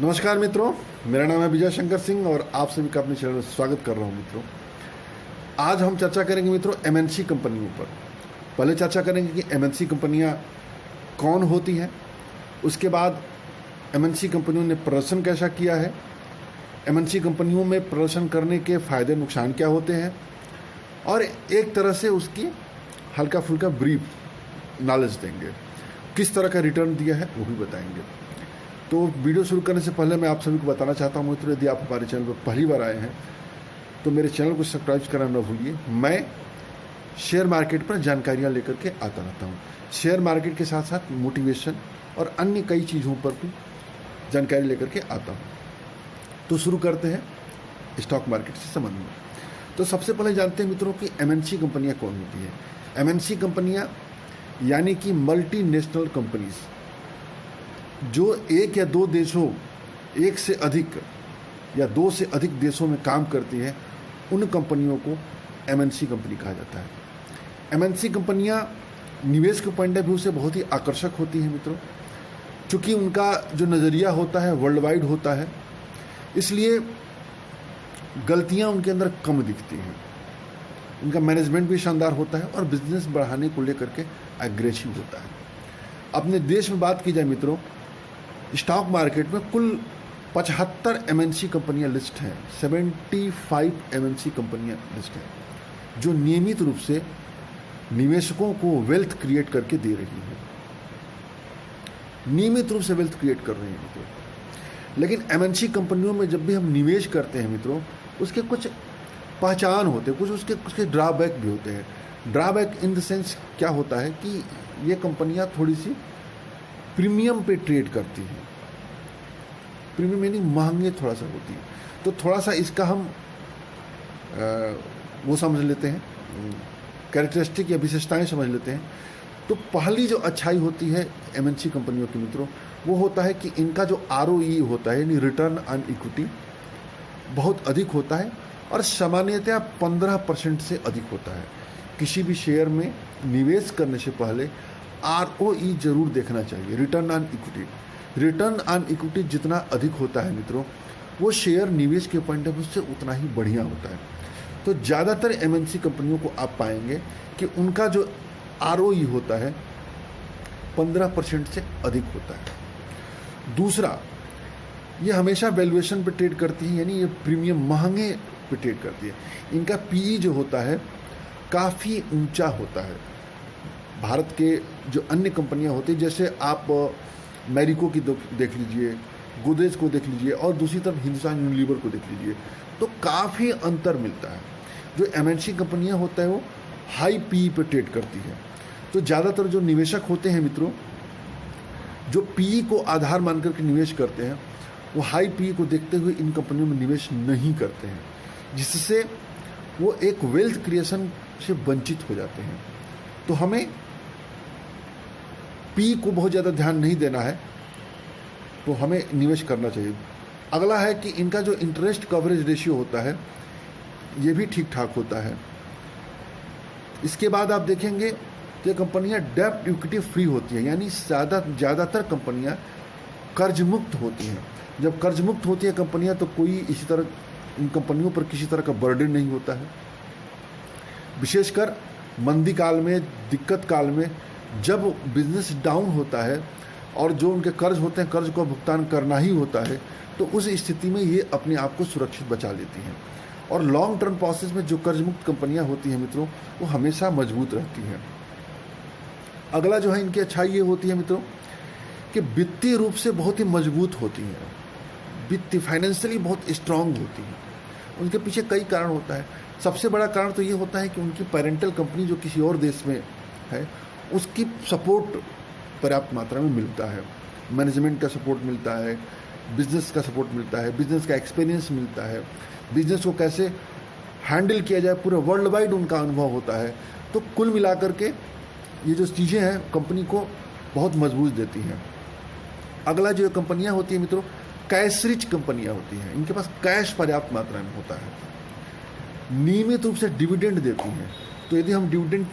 नमस्कार मित्रों, मेरा नाम है विजय शंकर सिंह और आप सभी का अपने चैनल में स्वागत कर रहा हूं। मित्रों, आज हम चर्चा करेंगे मित्रों एमएनसी कंपनियों पर। पहले चर्चा करेंगे कि एमएनसी कंपनियां कौन होती हैं, उसके बाद एमएनसी कंपनियों ने प्रदर्शन कैसा किया है, एमएनसी कंपनियों में प्रदर्शन करने के फ़ायदे नुकसान क्या होते हैं, और एक तरह से उसकी हल्का फुल्का ब्रीफ नॉलेज देंगे। किस तरह का रिटर्न दिया है वो भी बताएंगे। तो वीडियो शुरू करने से पहले मैं आप सभी को बताना चाहता हूँ मित्रों, यदि आप हमारे चैनल पर पहली बार आए हैं तो मेरे चैनल को सब्सक्राइब करना न भूलिए। मैं शेयर मार्केट पर जानकारियाँ लेकर के आता रहता हूँ। शेयर मार्केट के साथ साथ मोटिवेशन और अन्य कई चीज़ों पर भी जानकारी लेकर के आता हूँ। तो शुरू करते हैं स्टॉक मार्केट से संबंध में। तो सबसे पहले जानते हैं मित्रों कि एमएनसी कंपनियाँ कौन होती है। एमएनसी कंपनियाँ यानी कि मल्टी नेशनल कंपनीज, जो एक या दो देशों, एक से अधिक या दो से अधिक देशों में काम करती है, उन कंपनियों को एमएनसी कंपनी कहा जाता है। एमएनसी कंपनियां निवेश के पॉइंट ऑफ व्यू से बहुत ही आकर्षक होती हैं मित्रों, क्योंकि उनका जो नज़रिया होता है वर्ल्ड वाइड होता है, इसलिए गलतियां उनके अंदर कम दिखती हैं। उनका मैनेजमेंट भी शानदार होता है और बिजनेस बढ़ाने को लेकर के एग्रेसिव होता है। अपने देश में बात की जाए मित्रों, स्टॉक मार्केट में कुल 75 एमएनसी कंपनियां लिस्ट हैं। 75 एमएनसी कंपनियां लिस्ट हैं जो नियमित रूप से निवेशकों को वेल्थ क्रिएट करके दे रही है, नियमित रूप से वेल्थ क्रिएट कर रही है मित्रों। लेकिन एमएनसी कंपनियों में जब भी हम निवेश करते हैं मित्रों, उसके कुछ पहचान होते हैं, कुछ उसके ड्रॉबैक भी होते हैं। ड्रॉबैक इन द सेंस क्या होता है कि ये कंपनियां थोड़ी सी प्रीमियम पे ट्रेड करती हैं। प्रीमियम यानी महंगे थोड़ा सा होती है। तो थोड़ा सा इसका हम वो समझ लेते हैं, कैरेक्टरिस्टिक या विशेषताएं समझ लेते हैं। तो पहली जो अच्छाई होती है एमएनसी कंपनियों की मित्रों, वो होता है कि इनका जो आरओई होता है यानी रिटर्न ऑन इक्विटी बहुत अधिक होता है और सामान्यतया 15% से अधिक होता है। किसी भी शेयर में निवेश करने से पहले आरओई जरूर देखना चाहिए, return on equity. Return on equity जितना अधिक होता है मित्रों, वो शेयर निवेश के पॉइंट ऑफ व्यू से उतना ही बढ़िया होता है। तो ज़्यादातर एमएनसी कंपनियों को आप पाएंगे कि उनका जो आरओई होता है 15% से अधिक होता है। दूसरा, ये हमेशा वैल्यूएशन पे ट्रेड करती है, यानी ये प्रीमियम महंगे पे ट्रेड करती है। इनका पीई जो होता है काफ़ी ऊंचा होता है। भारत के जो अन्य कंपनियां होती हैं, जैसे आप मैरिको की देख लीजिए, गोदरेज को देख लीजिए और दूसरी तरफ हिंदुस्तान यूनिलीवर को देख लीजिए, तो काफ़ी अंतर मिलता है। जो एमएनसी कंपनियां होता है वो हाई पीई पे ट्रेड करती है। तो ज़्यादातर जो निवेशक होते हैं मित्रों, जो पीई को आधार मान करके निवेश करते हैं, वो हाई पीई को देखते हुए इन कंपनियों में निवेश नहीं करते हैं, जिससे वो एक वेल्थ क्रिएशन से वंचित हो जाते हैं। तो हमें पी को बहुत ज़्यादा ध्यान नहीं देना है, तो हमें निवेश करना चाहिए। अगला है कि इनका जो इंटरेस्ट कवरेज रेशियो होता है ये भी ठीक ठाक होता है। इसके बाद आप देखेंगे कि कंपनियां डेब्ट इक्विटी फ्री होती है, यानी ज़्यादातर कंपनियां कर्ज मुक्त होती हैं। जब कर्ज मुक्त होती है कंपनियां, तो कोई इसी तरह इन कंपनियों पर किसी तरह का बर्डन नहीं होता है। विशेषकर मंदी काल में, दिक्कत काल में, जब बिजनेस डाउन होता है और जो उनके कर्ज होते हैं, कर्ज को भुगतान करना ही होता है, तो उस स्थिति में ये अपने आप को सुरक्षित बचा लेती हैं। और लॉन्ग टर्म प्रोसेस में जो कर्ज मुक्त कंपनियां होती हैं मित्रों, वो हमेशा मजबूत रहती हैं। अगला जो है इनकी अच्छाई ये होती है मित्रों कि वित्तीय रूप से बहुत ही मजबूत होती हैं, वित्तीय फाइनेंशियली बहुत स्ट्रांग होती हैं। उनके पीछे कई कारण होता है। सबसे बड़ा कारण तो ये होता है कि उनकी पेरेंटल कंपनी जो किसी और देश में है, उसकी सपोर्ट पर्याप्त मात्रा में मिलता है। मैनेजमेंट का सपोर्ट मिलता है, बिजनेस का सपोर्ट मिलता है, बिजनेस का एक्सपीरियंस मिलता है, बिजनेस को कैसे हैंडल किया जाए पूरे वर्ल्ड वाइड उनका अनुभव होता है। तो कुल मिलाकर के ये जो चीज़ें हैं कंपनी को बहुत मजबूत देती हैं। अगला जो कंपनियां होती हैं मित्रों, कैश रिच कंपनियां होती हैं। इनके पास कैश पर्याप्त मात्रा में होता है, नियमित रूप से डिविडेंड देती हैं। तो यदि हम डिविडेंड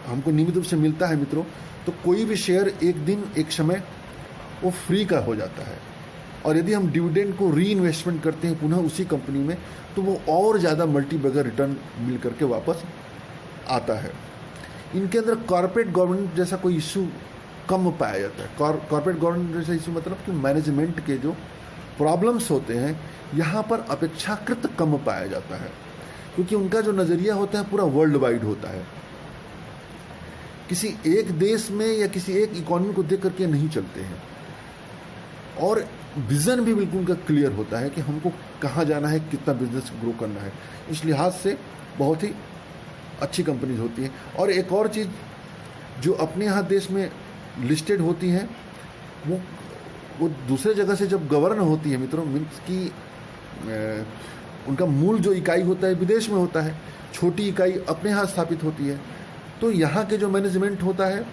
हमको नियमित रूप से मिलता है मित्रों, तो कोई भी शेयर एक दिन एक समय वो फ्री का हो जाता है। और यदि हम डिविडेंड को री इन्वेस्टमेंट करते हैं पुनः उसी कंपनी में, तो वो और ज़्यादा मल्टीबैगर रिटर्न मिल करके वापस आता है। इनके अंदर कॉर्पोरेट गवर्नेंस जैसा कोई इशू कम पाया जाता है। कॉर्पोरेट गवर्नेंस जैसा इशू मतलब कि मैनेजमेंट के जो प्रॉब्लम्स होते हैं यहाँ पर अपेक्षाकृत कम पाया जाता है, क्योंकि उनका जो नज़रिया होता है पूरा वर्ल्ड वाइड होता है। किसी एक देश में या किसी एक इकोनॉमी को देख करके नहीं चलते हैं, और विज़न भी बिल्कुल उनका क्लियर होता है कि हमको कहाँ जाना है, कितना बिजनेस ग्रो करना है। इस लिहाज से बहुत ही अच्छी कंपनीज होती हैं। और एक और चीज़ जो अपने यहाँ देश में लिस्टेड होती हैं, वो दूसरे जगह से जब गवर्न होती है मित्रों, मीन्स की उनका मूल जो इकाई होता है विदेश में होता है, छोटी इकाई अपने यहाँ स्थापित होती है, तो यहाँ के जो मैनेजमेंट होता है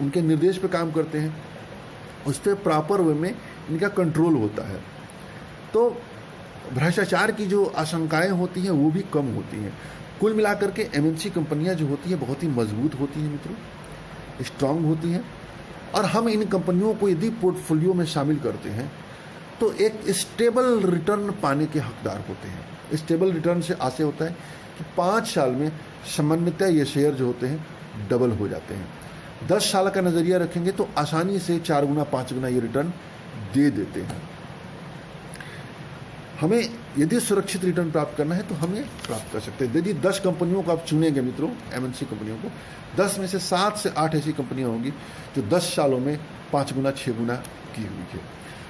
उनके निर्देश पे काम करते हैं, उस पर प्रॉपर वे में इनका कंट्रोल होता है। तो भ्रष्टाचार की जो आशंकाएं होती हैं वो भी कम होती हैं। कुल मिलाकर के एमएनसी कंपनियां जो होती हैं बहुत ही मजबूत होती हैं मित्रों, स्ट्रांग होती हैं। और हम इन कंपनियों को यदि पोर्टफोलियो में शामिल करते हैं तो एक स्टेबल रिटर्न पाने के हकदार होते हैं। स्टेबल रिटर्न से आशय होता है कि 5 साल में सामान्यतः ये शेयर जो होते हैं डबल हो जाते हैं। 10 साल का नज़रिया रखेंगे तो आसानी से 4 गुना 5 गुना ये रिटर्न दे देते हैं। हमें यदि सुरक्षित रिटर्न प्राप्त करना है तो हम ये प्राप्त कर सकते हैं। यदि 10 कंपनियों को आप चुनेंगे मित्रों, एमएनसी कंपनियों को, 10 में से 7 से 8 ऐसी कंपनियां होंगी जो 10 सालों में 5 गुना 6 गुना की हुई है।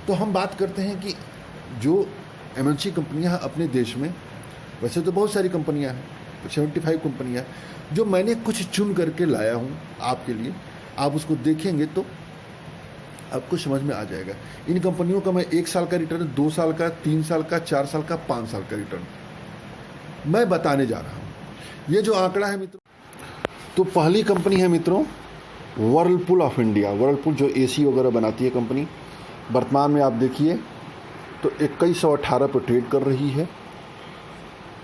तो हम बात करते हैं कि जो एमएनसी कंपनियां अपने देश में, वैसे तो बहुत सारी कंपनियां हैं, 75 कंपनियां, जो मैंने कुछ चुन करके लाया हूं आपके लिए, आप उसको देखेंगे तो आपको समझ में आ जाएगा। इन कंपनियों का मैं 1 साल का रिटर्न, 2 साल का, 3 साल का, 4 साल का, 5 साल का रिटर्न मैं बताने जा रहा हूं। ये जो आंकड़ा है मित्रों, तो पहली कंपनी है मित्रों वर्लपूल ऑफ इंडिया। वर्लपूल जो एसी वगैरह बनाती है कंपनी, वर्तमान में आप देखिए तो 2118 पर ट्रेड कर रही है।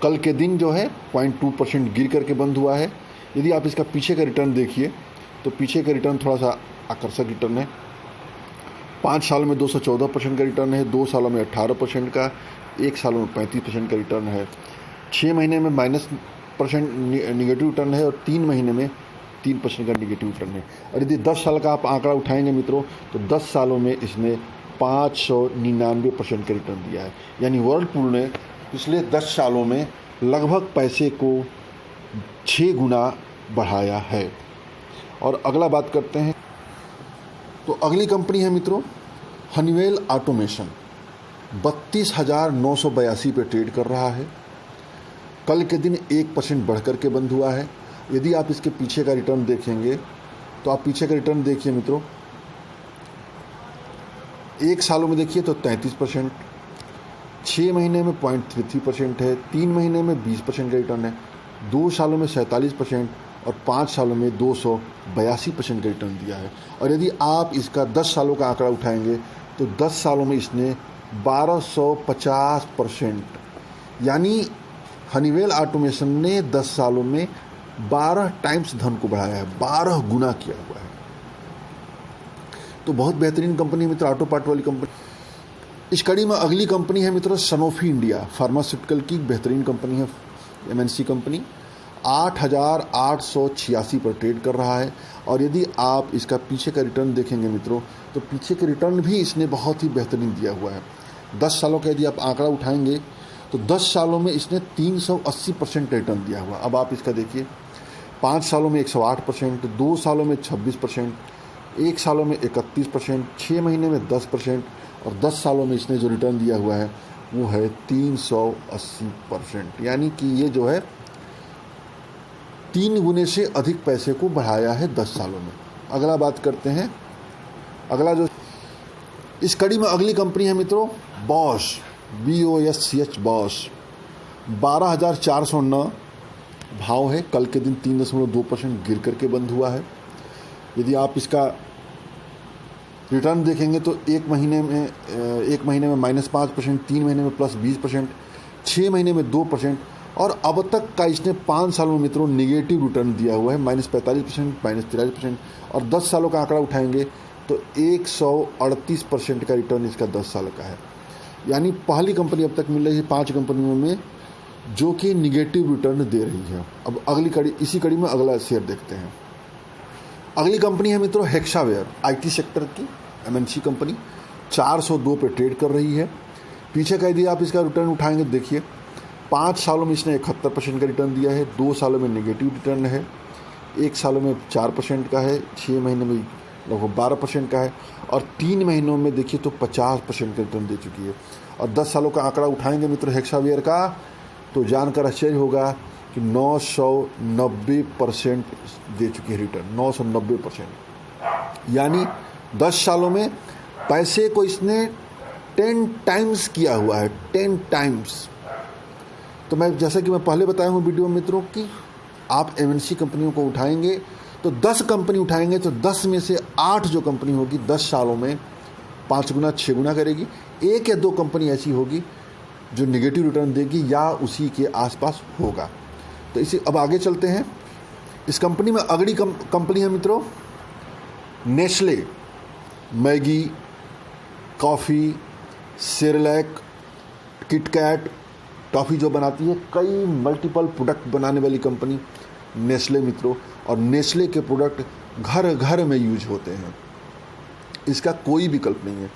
कल के दिन जो है 0.2% गिर करके बंद हुआ है। यदि आप इसका पीछे का रिटर्न देखिए तो पीछे का रिटर्न थोड़ा सा आकर्षक रिटर्न है। 5 सालों में 214% का रिटर्न है, 2 सालों में 18% का, 1 साल में 35% का रिटर्न है, 6 महीने में -% निगेटिव रिटर्न है और 3 महीने में 3% का निगेटिव रिटर्न है। और यदि 10 साल का आप आंकड़ा उठाएंगे मित्रों तो 10 सालों में इसने 599% का रिटर्न दिया है। यानी वर्लपूल ने पिछले 10 सालों में लगभग पैसे को 6 गुना बढ़ाया है। और अगला बात करते हैं, तो अगली कंपनी है मित्रों हनीवेल ऑटोमेशन। 32,982 पे ट्रेड कर रहा है। कल के दिन 1% बढ़ कर के बंद हुआ है। यदि आप इसके पीछे का रिटर्न देखेंगे तो आप पीछे का रिटर्न देखिए मित्रों, 1 सालों में देखिए तो 33%, 6 महीने में 0.33% है, 3 महीने में 20% का रिटर्न है, 2 सालों में 47% और 5 सालों में 282% का रिटर्न दिया है। और यदि आप इसका 10 सालों का आंकड़ा उठाएंगे तो 10 सालों में इसने 1250%, यानी हनीवेल ऑटोमेशन ने 10 सालों में 12 टाइम्स धन को बढ़ाया है, 12 गुना किया हुआ है। तो बहुत बेहतरीन कंपनी मित्र, ऑटो पार्ट वाली कंपनी। इस कड़ी में अगली कंपनी है मित्रों सनोफी इंडिया, फार्मास्यूटिकल की बेहतरीन कंपनी है, एमएनसी कंपनी। 8,886 पर ट्रेड कर रहा है। और यदि आप इसका पीछे का रिटर्न देखेंगे मित्रों तो पीछे के रिटर्न भी इसने बहुत ही बेहतरीन दिया हुआ है। 10 सालों का यदि आप आंकड़ा उठाएंगे तो 10 सालों में इसने 380% रिटर्न दिया हुआ। अब आप इसका देखिए, 5 सालों में 108%, 2 सालों में 26%, 1 सालों में 31%, 6 महीने में 10% और 10 सालों में इसने जो रिटर्न दिया हुआ है वो है 380%। यानी कि ये जो है 3 गुने से अधिक पैसे को बढ़ाया है 10 सालों में। अगला बात करते हैं, अगला जो इस कड़ी में अगली कंपनी है मित्रों बॉश, BOSCH बॉश। 12,409 भाव है। कल के दिन 3.2% गिर करके बंद हुआ है। यदि आप इसका रिटर्न देखेंगे तो 1 महीने में -5%, 3 महीने में +20%, 6 महीने में 2% और अब तक का इसने 5 सालों में मित्रों निगेटिव रिटर्न दिया हुआ है, -45%, -43%। और 10 सालों का आंकड़ा उठाएंगे तो 138% का रिटर्न इसका 10 साल का है। यानी पहली कंपनी अब तक मिल रही है 5 कंपनियों में जो कि निगेटिव रिटर्न दे रही है। अब अगली कड़ी, इसी कड़ी में अगला शेयर देखते हैं। अगली कंपनी है मित्रों हेक्सावेयर, आईटी सेक्टर की एमएनसी कंपनी, 402 पे ट्रेड कर रही है। पीछे का यदि आप इसका रिटर्न उठाएंगे देखिए 5 सालों में इसने 71% का रिटर्न दिया है, 2 सालों में नेगेटिव रिटर्न है, 1 सालों में 4% का है, 6 महीने में लगभग 12% का है और 3 महीनों में देखिए तो 50% का रिटर्न दे चुकी है। और 10 सालों का आंकड़ा उठाएंगे मित्रों हेक्सावेयर का तो जानकर आश्चर्य होगा कि 990% दे चुकी है रिटर्न, 990%। यानी 10 सालों में पैसे को इसने 10 टाइम्स किया हुआ है, 10 टाइम्स। तो मैं जैसा कि मैं पहले बताया हूँ वीडियो में मित्रों कि आप एमएनसी कंपनियों को उठाएंगे तो 10 कंपनी उठाएंगे तो 10 में से 8 जो कंपनी होगी 10 सालों में 5 गुना 6 गुना करेगी। 1 या 2 कंपनी ऐसी होगी जो नेगेटिव रिटर्न देगी या उसी के आसपास होगा। तो इसे अब आगे चलते हैं। इस कंपनी में अगली कंपनी है मित्रों Nestle, Maggi, coffee, Cerelac, KitKat, toffee जो बनाती है, कई मल्टीपल प्रोडक्ट बनाने वाली कंपनी नेस्ले मित्रों। और नेस्ले के प्रोडक्ट घर घर में यूज होते हैं, इसका कोई विकल्प नहीं है।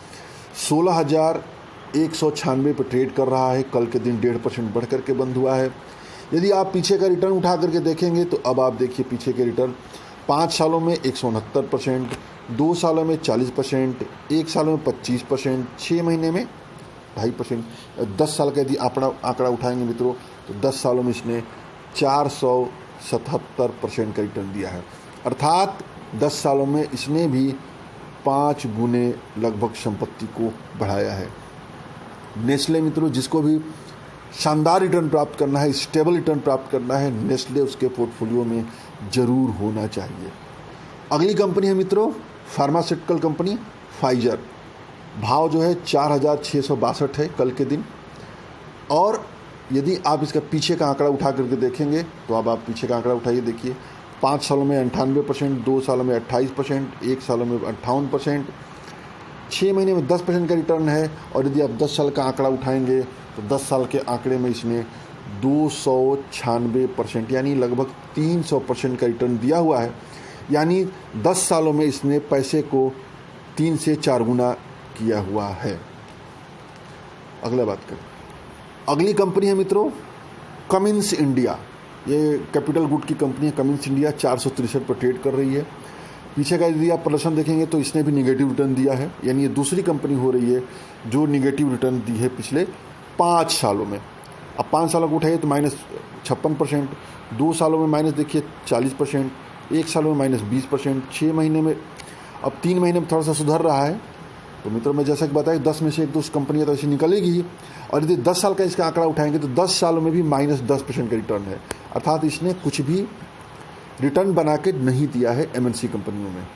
16,196 पर ट्रेड कर रहा है, कल के दिन 1.5% बढ़ करके बंद हुआ है। यदि आप पीछे का रिटर्न उठा करके देखेंगे तो अब आप देखिए पीछे के रिटर्न 5 सालों में 169%, 2 सालों में 40%, 1 सालों में 25%, 6 महीने में 2.5%। 10 साल का यदि आंकड़ा उठाएंगे मित्रों तो 10 सालों में इसने 477% का रिटर्न दिया है। अर्थात 10 सालों में इसने भी 5 गुने लगभग संपत्ति को बढ़ाया है। नेस्ले मित्रों जिसको भी शानदार रिटर्न प्राप्त करना है, स्टेबल रिटर्न प्राप्त करना है, नेस्ले उसके पोर्टफोलियो में ज़रूर होना चाहिए। अगली कंपनी है मित्रों फार्मास्यूटिकल कंपनी फाइजर। भाव जो है 4,662 है कल के दिन। और यदि आप इसका पीछे का आंकड़ा उठा करके देखेंगे तो अब आप पीछे का आंकड़ा उठाइए देखिए 5 सालों में 98%, 2 सालों में 28%, 1 सालों में 58%, 6 महीने में 10% का रिटर्न है। और यदि आप 10 साल का आंकड़ा उठाएंगे तो 10 साल के आंकड़े में इसने 296% यानी लगभग 300% का रिटर्न दिया हुआ है। यानी 10 सालों में इसने पैसे को 3 से 4 गुना किया हुआ है। अगला बात करें, अगली कंपनी है मित्रों कमिंस इंडिया। ये कैपिटल गुड की कंपनी है कमिंस इंडिया, 463 पर ट्रेड कर रही है। पीछे का यदि आप प्रदर्शन देखेंगे तो इसने भी निगेटिव रिटर्न दिया है। यानी ये दूसरी कंपनी हो रही है जो निगेटिव रिटर्न दी है पिछले 5 सालों में। अब 5 सालों को उठाइए तो -56%, 2 सालों में माइनस देखिए 40%, 1 सालों में -20%, 6 महीने में, अब 3 महीने में थोड़ा सा सुधर रहा है। तो मित्रों मैं जैसा कि बताया 10 में से 1-2 कंपनियाँ तो ऐसी निकलेगी ही। और यदि 10 साल का इसका आंकड़ा उठाएंगे तो 10 सालों में भी -10% का रिटर्न है। अर्थात इसने कुछ भी रिटर्न बना के नहीं दिया है एमएनसी कंपनियों में।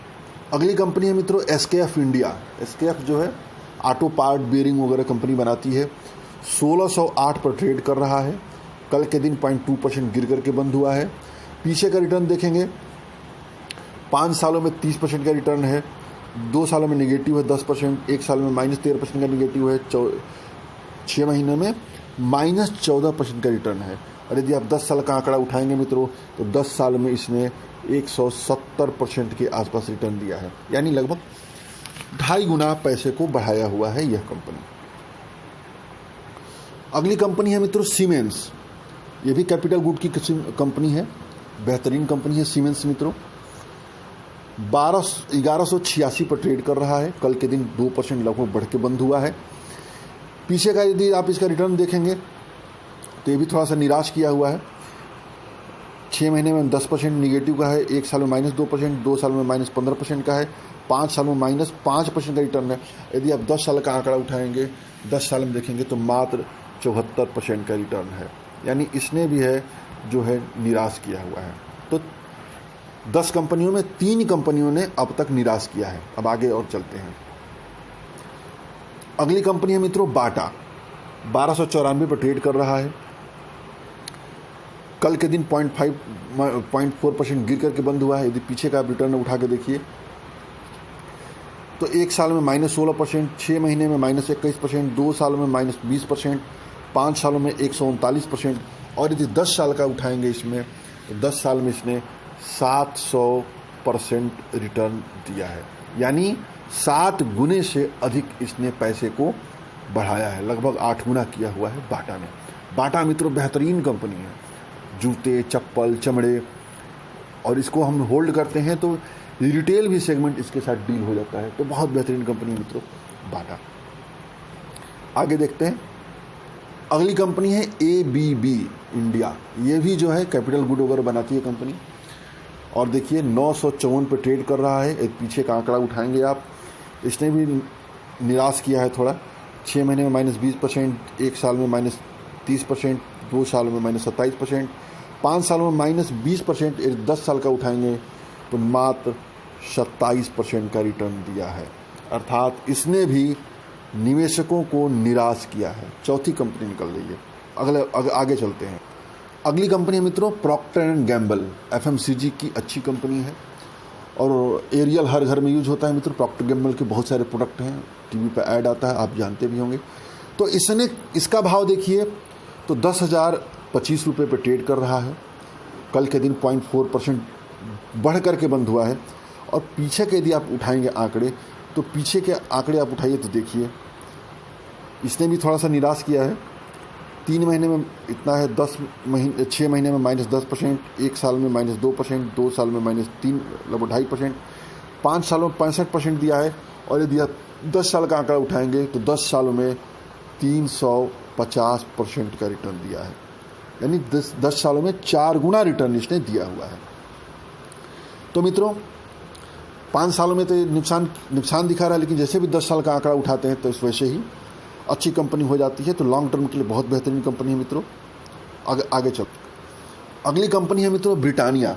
अगली कंपनी है मित्रों एसकेएफ इंडिया। एसकेएफ जो है ऑटो पार्ट बेयरिंग वगैरह कंपनी बनाती है, 1608 पर ट्रेड कर रहा है। कल के दिन 0.2% गिर करके बंद हुआ है। पीछे का रिटर्न देखेंगे 5 सालों में 30% का रिटर्न है, 2 सालों में नेगेटिव है 10%, 1 साल में -13% का नेगेटिव है, 6 महीने में -14% का रिटर्न है। और यदि आप 10 साल का आंकड़ा उठाएंगे मित्रों तो 10 साल में इसने 170% के आसपास रिटर्न दिया है। यानी लगभग 2.5 गुना पैसे को बढ़ाया हुआ है यह कंपनी। अगली कंपनी है मित्रों सीमेंस। ये भी कैपिटल गुड की कंपनी है, बेहतरीन कंपनी है सीमेंस मित्रों। 1186 पर ट्रेड कर रहा है। कल के दिन 2% लगभग बढ़ के बंद हुआ है। पीछे का यदि आप इसका रिटर्न देखेंगे तो ये भी थोड़ा सा निराश किया हुआ है। 6 महीने में 10% निगेटिव का है, 1 साल में -2%, 2 साल में -15% का है, 5 साल में -5% का रिटर्न है। यदि आप 10 साल का आंकड़ा उठाएंगे 10 साल में देखेंगे तो मात्र 74% का रिटर्न है। यानी इसने भी है जो है निराश किया हुआ है। तो 10 कंपनियों में 3 कंपनियों ने अब तक निराश किया है। अब आगे और चलते हैं। अगली कंपनी है मित्रों बाटा, 1294 पर ट्रेड कर रहा है। कल के दिन 0.4% गिर करके बंद हुआ है। यदि पीछे का आप रिटर्न उठा के देखिए तो 1 साल में -16%, 6 महीने में -21%, 2 सालों में -20%, 5 सालों में 139%, और यदि 10 साल का उठाएंगे इसमें तो 10 साल में इसने 700% रिटर्न दिया है। यानी 7 गुने से अधिक इसने पैसे को बढ़ाया है, लगभग 8 गुना किया हुआ है बाटा ने। बाटा मित्रों बेहतरीन कंपनी है, जूते, चप्पल, चमड़े, और इसको हम होल्ड करते हैं तो रिटेल भी सेगमेंट इसके साथ डील हो जाता है। तो बहुत बेहतरीन कंपनी मित्रों बाटा। आगे देखते हैं, अगली कंपनी है ABB इंडिया। ये भी जो है कैपिटल गुड वगैरह बनाती है कंपनी, और देखिए 954 पे ट्रेड कर रहा है। एक पीछे का आंकड़ा उठाएंगे आप, इसने भी निराश किया है थोड़ा। 6 महीने में -20%, 1 साल में -30%, 2 सालों में -27%, 5 सालों में -20%, 10 साल का उठाएंगे तो मात्र 27% का रिटर्न दिया है। अर्थात इसने भी निवेशकों को निराश किया है। चौथी कंपनी निकल रही है। आगे चलते हैं। अगली कंपनी है मित्रों प्रॉक्टर एंड गैम्बल, FMCG की अच्छी कंपनी है, और एरियल हर घर में यूज होता है मित्रों। प्रॉक्टर गैम्बल के बहुत सारे प्रोडक्ट हैं, टीवी पर ऐड आता है, आप जानते भी होंगे। तो इसने इसका भाव देखिए तो 10,025 रुपये पर ट्रेड कर रहा है। कल के दिन 0.4% बढ़ करके बंद हुआ है। और पीछे के यदि आप उठाएंगे आंकड़े, तो पीछे के आंकड़े आप उठाइए तो देखिए इसने भी थोड़ा सा निराश किया है। 3 महीने में इतना है, 6 महीने में -10%, 1 साल में -2%, 2 साल में -3 लगभग 2.5%, 5 सालों में 65% दिया है। और यदि आप 10 साल का आंकड़ा उठाएंगे तो 10 सालों में 350% का रिटर्न दिया है। यानी 10 सालों में 4 गुना रिटर्न इसने दिया हुआ है। तो मित्रों 5 सालों में तो नुकसान दिखा रहा है, लेकिन जैसे भी 10 साल का आंकड़ा उठाते हैं तो इस वैसे ही अच्छी कंपनी हो जाती है। तो लॉन्ग टर्म के लिए बहुत बेहतरीन कंपनी है मित्रों। आगे चल, अगली कंपनी है मित्रों ब्रिटानिया।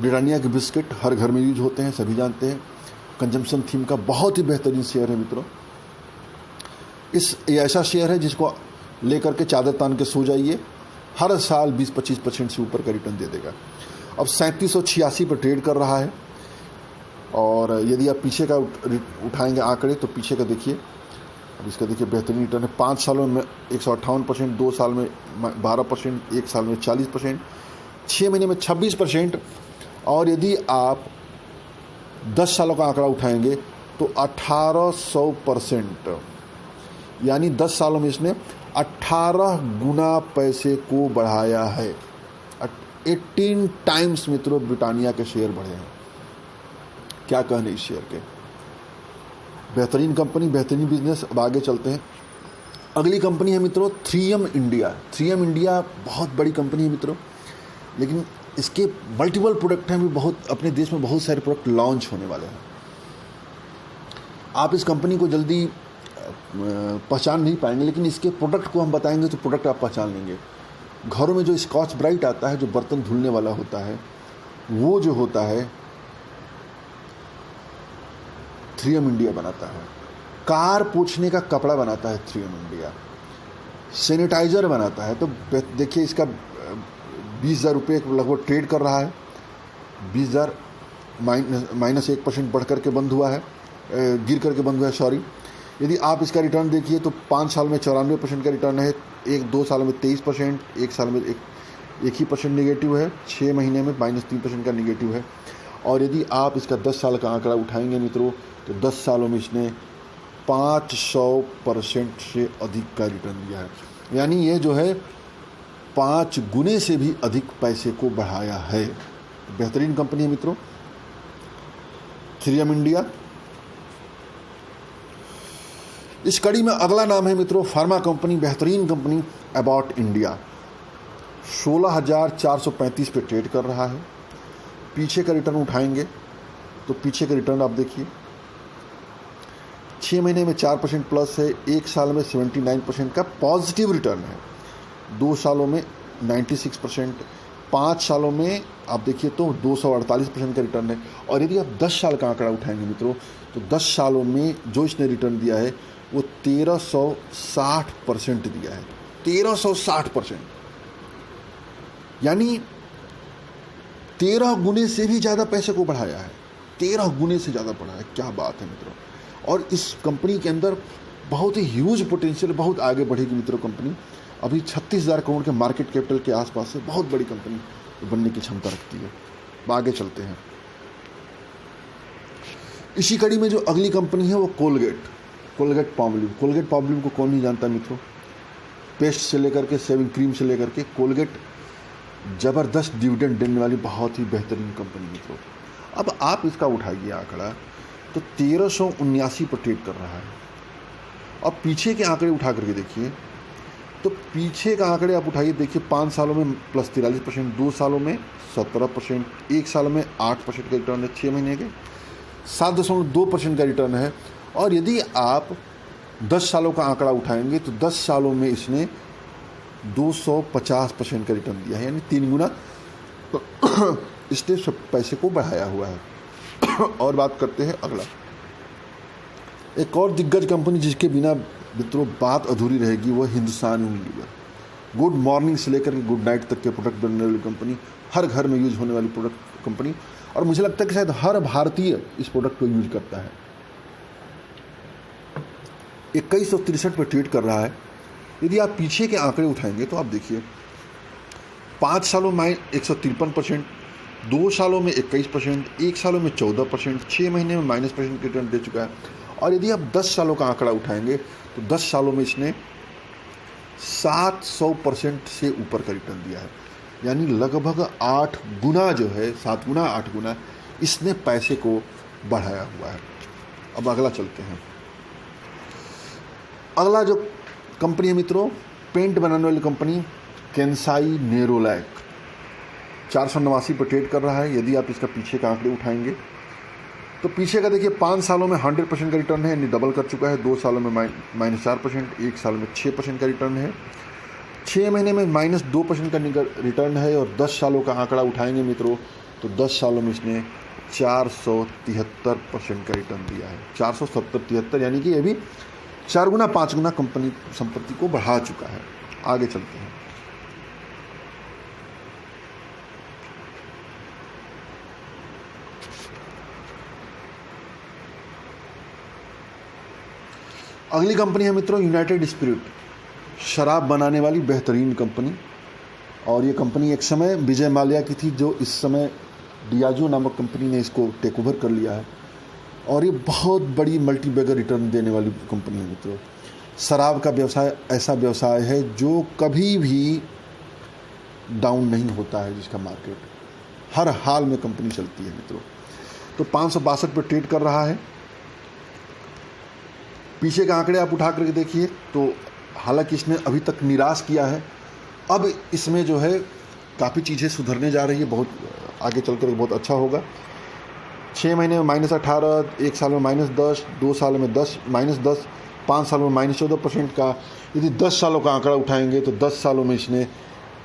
ब्रिटानिया के बिस्किट हर घर में यूज होते हैं, सभी जानते हैं। कंजम्पशन थीम का बहुत ही बेहतरीन शेयर है मित्रों। ये ऐसा शेयर है जिसको लेकर के चादर तान के सो जाइए, हर साल 20-25% से ऊपर का रिटर्न दे देगा। अब 3786 पर ट्रेड कर रहा है। और यदि आप पीछे का उठाएंगे आंकड़े तो पीछे का देखिए, अब इसका देखिए बेहतरीन रिटर्न है। 5 सालों में 158%, 2 साल में 12%, 1 साल में 40%, 6 महीने में 26%। और यदि आप 10 सालों का आंकड़ा उठाएंगे तो 1800%, यानी 10 सालों में इसने 18 गुना पैसे को बढ़ाया है। 18 टाइम्स मित्रों ब्रिटानिया के शेयर बढ़े हैं। क्या कहने इस शेयर के, बेहतरीन कंपनी, बेहतरीन बिजनेस। अब आगे चलते हैं। अगली कंपनी है मित्रों 3M इंडिया। 3M इंडिया बहुत बड़ी कंपनी है मित्रों, लेकिन इसके मल्टीपल प्रोडक्ट हैं भी बहुत। अपने देश में बहुत सारे प्रोडक्ट लॉन्च होने वाले हैं। आप इस कंपनी को जल्दी पहचान नहीं पाएंगे, लेकिन इसके प्रोडक्ट को हम बताएंगे तो प्रोडक्ट आप पहचान लेंगे। घरों में जो स्कॉच ब्राइट आता है, जो बर्तन धुलने वाला होता है, वो जो होता है 3M इंडिया बनाता है। कार पोंछने का कपड़ा बनाता है 3M इंडिया। सैनिटाइज़र बनाता है। तो देखिए इसका 20,000 रुपये लगभग ट्रेड कर रहा है। 20,000 -1% बढ़ करके बंद हुआ है, गिर करके बंद हुआ है, सॉरी। यदि आप इसका रिटर्न देखिए तो 5 साल में 94% का रिटर्न है, 2 साल में 23%, 1 साल में 1% निगेटिव है, 6 महीने में -3% का निगेटिव है। और यदि आप इसका 10 साल का आंकड़ा उठाएंगे मित्रों तो 10 सालों में इसने 500% से अधिक का रिटर्न दिया है। यानी ये जो है 5 गुने से भी अधिक पैसे को बढ़ाया है। बेहतरीन कंपनी है मित्रों 3M इंडिया। इस कड़ी में अगला नाम है मित्रों फार्मा कंपनी, बेहतरीन कंपनी अबाउट इंडिया। 16,435 पे ट्रेड कर रहा है। पीछे का रिटर्न उठाएंगे तो पीछे का रिटर्न आप देखिए, 6 महीने में 4% प्लस है, 1 साल में 79% का पॉजिटिव रिटर्न है, 2 सालों में 96%, 5 सालों में आप देखिए तो 248% का रिटर्न है। और यदि आप 10 साल का आंकड़ा उठाएंगे मित्रों तो 10 सालों में जो इसने रिटर्न दिया है वो 1360% दिया है। 1360%, यानी 13 गुने से भी ज़्यादा पैसे को बढ़ाया है। 13 गुने से ज़्यादा बढ़ा है। क्या बात है मित्रों। और इस कंपनी के अंदर बहुत ही ह्यूज पोटेंशियल, बहुत आगे बढ़ेगी मित्रों कंपनी। अभी 36,000 करोड़ के मार्केट कैपिटल के आसपास है, बहुत बड़ी कंपनी बनने की क्षमता रखती है। आगे चलते हैं। इसी कड़ी में जो अगली कंपनी है वो कोलगेट पामोलिव। कोलगेट पामोलिव को कौन नहीं जानता मित्रों। पेस्ट से लेकर के शेविंग क्रीम से लेकर के कोलगेट ज़बरदस्त डिविडेंड देने वाली बहुत ही बेहतरीन कंपनी मित्रों। अब आप इसका उठाइए आंकड़ा तो 1379 पर ट्रेड कर रहा है। अब पीछे के आंकड़े उठा करके देखिए तो पीछे का आंकड़े आप उठाइए, देखिए 5 सालों में प्लस 43%, 2 सालों में 17%, 1 साल में 8% का रिटर्न है, 6 महीने के 7.2% का रिटर्न है। और यदि आप 10 सालों का आंकड़ा उठाएंगे तो 10 सालों में इसने 250% का रिटर्न दिया है, यानी 3 गुना इसने सब पैसे को बढ़ाया हुआ है। और बात करते हैं अगला, एक और दिग्गज कंपनी जिसके बिना मित्रों बात अधूरी रहेगी वो हिंदुस्तान यूनिलीवर। गुड मॉर्निंग से लेकर के गुड नाइट तक के प्रोडक्ट बनने वाली कंपनी, हर घर में यूज होने वाली प्रोडक्ट कंपनी, और मुझे लगता है कि शायद हर भारतीय इस प्रोडक्ट को यूज करता है। 2163 पर ट्रेड कर रहा है। यदि आप पीछे के आंकड़े उठाएंगे तो आप देखिए 5 सालों में 153%, 2 सालों में 21%, 1 सालों में 14%, 6 महीने में -% का रिटर्न दे चुका है। और यदि आप 10 सालों का आंकड़ा उठाएंगे तो 10 सालों में इसने 700% से ऊपर का रिटर्न दिया है, यानी लगभग 8 गुना जो है, 7 गुना 8 गुना इसने पैसे को बढ़ाया हुआ है। अब अगला चलते हैं। अगला जो कंपनी है मित्रों, पेंट बनाने वाली कंपनी केंसाई नेरोलैक, 489 पर ट्रेड कर रहा है। यदि आप इसका पीछे का आंकड़े उठाएंगे तो पीछे का देखिए 5 सालों में 100% का रिटर्न है, यानी डबल कर चुका है। 2 सालों में -4%, 1 साल में 6% का रिटर्न है, 6 महीने में -2% का रिटर्न है। और 10 सालों का आंकड़ा उठाएंगे मित्रों तो 10 सालों में इसने 473% का रिटर्न दिया है। 473, यानी कि ये भी 4 गुना 5 गुना कंपनी संपत्ति को बढ़ा चुका है। आगे चलते हैं। अगली कंपनी है मित्रों यूनाइटेड स्पिरिट, शराब बनाने वाली बेहतरीन कंपनी। और ये कंपनी एक समय विजय माल्या की थी, जो इस समय डियाजो नामक कंपनी ने इसको टेक ओवर कर लिया है। और ये बहुत बड़ी मल्टीबैगर रिटर्न देने वाली कंपनी है मित्रों। शराब का व्यवसाय ऐसा व्यवसाय है जो कभी भी डाउन नहीं होता है, जिसका मार्केट हर हाल में कंपनी चलती है मित्रों। तो 562 पर ट्रेड कर रहा है। पीछे के आंकड़े आप उठा करके देखिए तो हालांकि इसने अभी तक निराश किया है, अब इसमें जो है काफ़ी चीज़ें सुधरने जा रही है, बहुत आगे चलकर बहुत अच्छा होगा। 6 महीने में -18, 1 साल में -10, 2 साल में -10, 5 सालों में -14% का। यदि 10 सालों का आंकड़ा उठाएंगे तो 10 सालों में इसने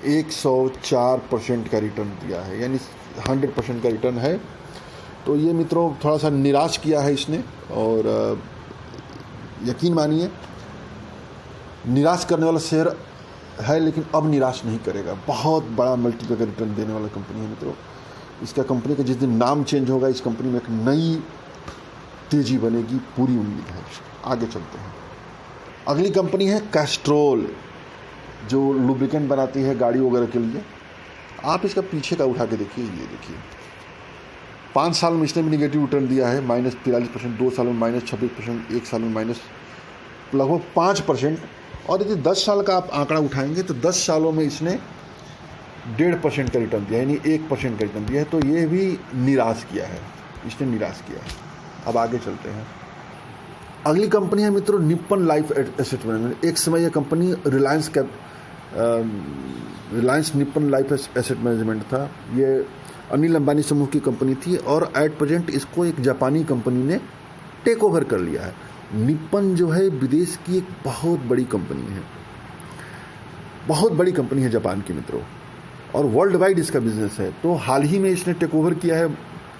104% का रिटर्न दिया है, यानी 100% का रिटर्न है। तो ये मित्रों थोड़ा सा निराश किया है इसने, और यकीन मानिए निराश करने वाला शेयर है, लेकिन अब निराश नहीं करेगा। बहुत बड़ा मल्टीपल रिटर्न देने वाला कंपनी है मित्रों। इसका कंपनी का जिस दिन नाम चेंज होगा, इस कंपनी में एक नई तेजी बनेगी, पूरी उम्मीद है। आगे चलते हैं। अगली कंपनी है कैस्ट्रोल, जो लुब्रिकेंट बनाती है गाड़ी वगैरह के लिए। आप इसका पीछे का उठा के देखिए, ये देखिए 5 साल में इसने भी निगेटिव रिटर्न दिया है, -43%, 2 साल में -26%, 1 साल में लगभग 5%। और यदि 10 साल का आप आंकड़ा उठाएंगे तो 10 सालों में इसने 1.5% का रिटर्न दिया, यानी 1% का रिटर्न दिया है। तो ये भी निराश किया है, इसने निराश किया है। अब आगे चलते हैं। अगली कंपनी है मित्रों निप्पन लाइफ एसेट मैनेजमेंट। एक समय यह company Reliance Nippon life asset management था। ये अनिल अंबानी समूह की कंपनी थी, और एट प्रेजेंट इसको एक जापानी कंपनी ने टेक ओवर कर लिया है। निप्पन जो है विदेश की एक बहुत बड़ी कंपनी है, बहुत बड़ी कंपनी है जापान की मित्रों, और वर्ल्ड वाइड इसका बिजनेस है। तो हाल ही में इसने टेक ओवर किया है,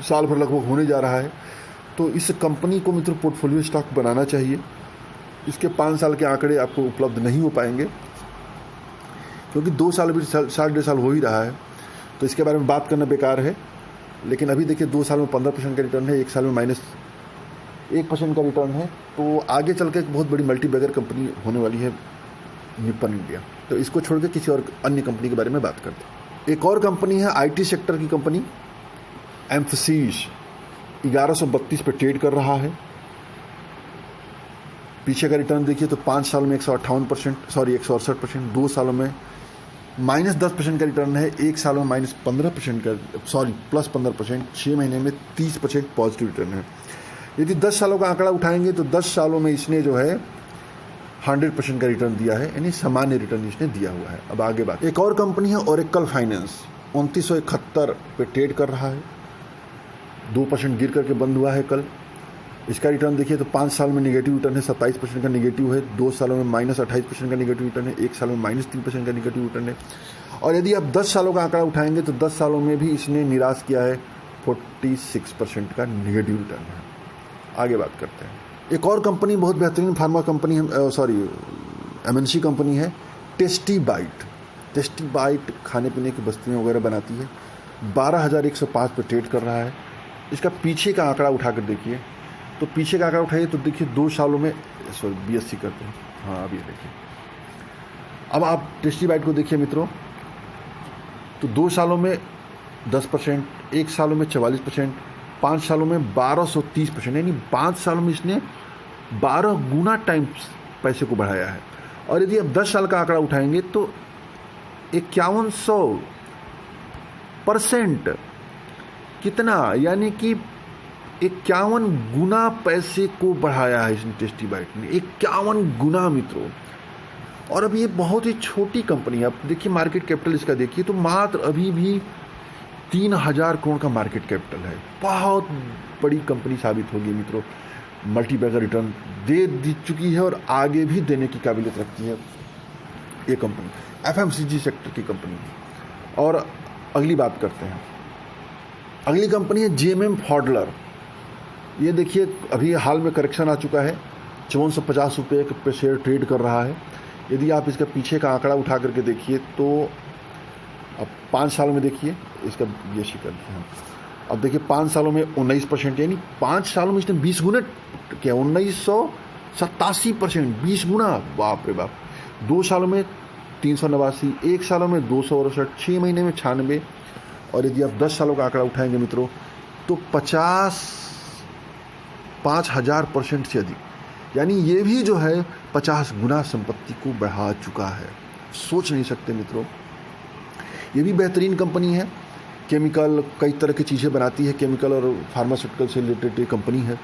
साल भर लगभग होने जा रहा है। तो इस कंपनी को मित्रों पोर्टफोलियो स्टॉक बनाना चाहिए। इसके 5 साल के आंकड़े आपको उपलब्ध नहीं हो पाएंगे, क्योंकि 2 साल भी 1.5 साल हो ही रहा है, तो इसके बारे में बात करना बेकार है। लेकिन अभी देखिए 2 साल में 15% का रिटर्न है, 1 साल में -1% का रिटर्न है। तो आगे चल के एक बहुत बड़ी मल्टी बैगर कंपनी होने वाली है निप्पन इंडिया। तो इसको छोड़ के किसी और अन्य कंपनी के बारे में बात करते हैं। एक और कंपनी है IT सेक्टर की कंपनी एम्फेसिस, 1132 पे ट्रेड कर रहा है। पीछे का रिटर्न देखिए तो 5 साल में 168%, 2 सालों में -10% का रिटर्न है, 1 साल में -15% का +15%, 6 महीने में 30% पॉजिटिव रिटर्न है। यदि 10 सालों का आंकड़ा उठाएंगे तो 10 सालों में इसने जो है 100% का रिटर्न दिया है, यानी सामान्य रिटर्न इसने दिया हुआ है। अब आगे बात, एक और कंपनी है ओरेकल फाइनेंस, 2971 पे ट्रेड कर रहा है, 2% गिर करके बंद हुआ है कल। इसका रिटर्न देखिए तो 5 साल में निगेटिव रिटर्न है, 27% का निगेटिव है, 2 सालों में -28% का निगेटिव रिटर्न है, 1 साल में -3% का निगेटिव रिटर्न है। और यदि आप 10 सालों का आंकड़ा उठाएंगे तो 10 सालों में भी इसने निराश किया है, 46% का निगेटिव रिटर्न है। आगे बात करते हैं। एक और कंपनी बहुत बेहतरीन फार्मा कंपनी MNC कंपनी है टेस्टी बाइट। टेस्टी बाइट खाने पीने की वस्तुएं वगैरह बनाती है, 12,105 पे ट्रेड कर रहा है। इसका पीछे का आंकड़ा उठाकर देखिए तो पीछे का आंकड़ा उठाइए तो देखिए 2 सालों में BSC करते हैं, हाँ अब ये देखिए। अब आप टेस्टी बाइट को देखिए मित्रों, तो 2 सालों में 10%, 1 सालों में 44%, 5 सालों में 1230%, यानी 5 सालों में इसने 12 गुना टाइम्स पैसे को बढ़ाया है। और यदि आप 10 साल का आंकड़ा उठाएंगे तो 5100% कितना, यानी कि 51 गुना पैसे को बढ़ाया है इसने टेस्टी बाइट ने, 51 गुना मित्रों। और अब ये बहुत ही छोटी कंपनी है। अब देखिए मार्केट कैपिटल इसका देखिए तो मात्र अभी भी 3000 करोड़ का मार्केट कैपिटल है। बहुत बड़ी कंपनी साबित होगी मित्रों, मल्टी बैगर रिटर्न दे चुकी है और आगे भी देने की काबिलियत रखती है ये कंपनी, FMCG सेक्टर की कंपनी। और अगली बात करते हैं, अगली कंपनी है GMM फॉडलर। ये देखिए अभी हाल में करेक्शन आ चुका है, 5450 रुपये पे शेयर ट्रेड कर रहा है। यदि आप इसका पीछे का आंकड़ा उठा करके देखिए तो अब 5 सालों में देखिए इसका ये शिकर है। अब देखिए 5 सालों में 19%, यानी 5 सालों में इसने 20 गुना क्या, 1987%, 20 गुना, बाप रे बाप। 2 सालों में 389, 1 सालों में 268, 6 महीने में 96। और यदि आप 10 सालों का आंकड़ा उठाएंगे मित्रों तो 5000% से अधिक, यानी ये भी जो है 50 गुना संपत्ति को बढ़ा चुका है। सोच नहीं सकते मित्रों। ये भी बेहतरीन कंपनी है, केमिकल कई तरह की चीज़ें बनाती है, केमिकल और फार्मास्यूटिकल से रिलेटेड कंपनी है।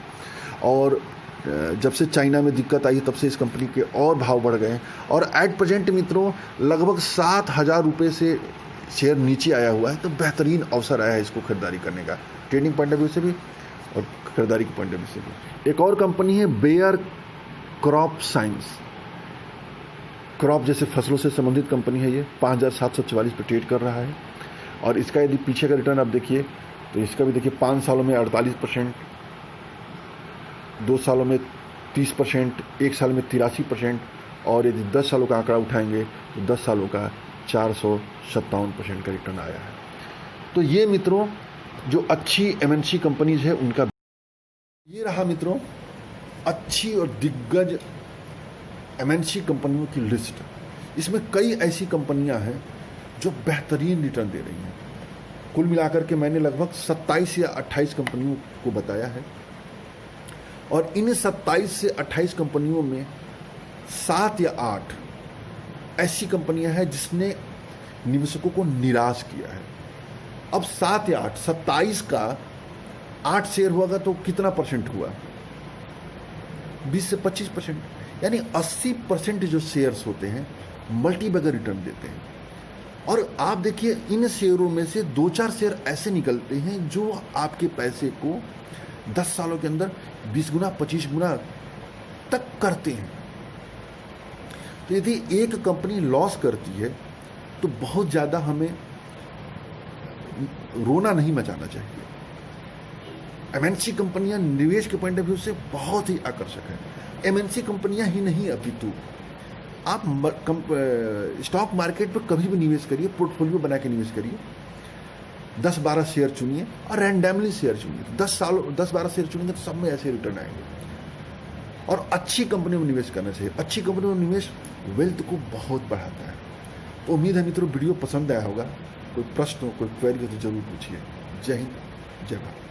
और जब से चाइना में दिक्कत आई तब से इस कंपनी के और भाव बढ़ गए हैं। और एट प्रेजेंट मित्रों लगभग 7000 रुपये से शेयर नीचे आया हुआ है। तो बेहतरीन अवसर आया है इसको खरीदारी करने का, ट्रेडिंग पॉइंट ऑफ व्यू से भी और खरीदारी के पॉइंट ऑफ व्यू से भी। एक और कंपनी है बेयर क्रॉप साइंस। क्रॉप जैसे फसलों से संबंधित कंपनी है ये, 5744 पे ट्रेड कर रहा है। और इसका यदि पीछे का रिटर्न आप देखिए तो इसका भी देखिए 5 सालों में 48%, 2 सालों में 30%, 1 साल में 83%। और यदि 10 सालों का आंकड़ा उठाएंगे तो 10 सालों का 457% का रिटर्न आया है। तो ये मित्रों जो अच्छी MNC कंपनीज है उनका ये रहा मित्रों अच्छी और दिग्गज MNC कंपनियों की लिस्ट। इसमें कई ऐसी कंपनियां हैं जो बेहतरीन रिटर्न दे रही हैं। कुल मिलाकर के मैंने लगभग 27 या 28 कंपनियों को बताया है और इन 27 से 28 कंपनियों में 7 या 8 ऐसी कंपनियां हैं जिसने निवेशकों को निराश किया है। अब 7 या 8, 27 का 8 शेयर होगा तो कितना परसेंट हुआ? 20 से 25%, यानी 80% जो शेयर्स होते हैं मल्टी बैगर रिटर्न देते हैं। और आप देखिए इन शेयरों में से 2-4 शेयर ऐसे निकलते हैं जो आपके पैसे को 10 सालों के अंदर 20 गुना 25 गुना तक करते हैं। तो यदि एक कंपनी लॉस करती है तो बहुत ज़्यादा हमें रोना नहीं मचाना चाहिए। MNC कंपनियां निवेश के पॉइंट ऑफ व्यू से बहुत ही आकर्षक है। MNC कंपनियां ही नहीं अपितु आप स्टॉक मार्केट पर कभी भी निवेश करिए, पोर्टफोलियो बना के निवेश करिए। 10-12 शेयर चुनिए और रैंडमली शेयर चुनिए। 10-12 शेयर चुनेंगे तो सब में ऐसे रिटर्न आएंगे। और अच्छी कंपनी में निवेश करना चाहिए। अच्छी कंपनी में निवेश वेल्थ को बहुत बढ़ाता है। तो उम्मीद है मित्रों वीडियो पसंद आया होगा। कोई प्रश्न हो, कोई क्वेरी हो तो जरूर पूछिए। जय हिंद, जय भारत।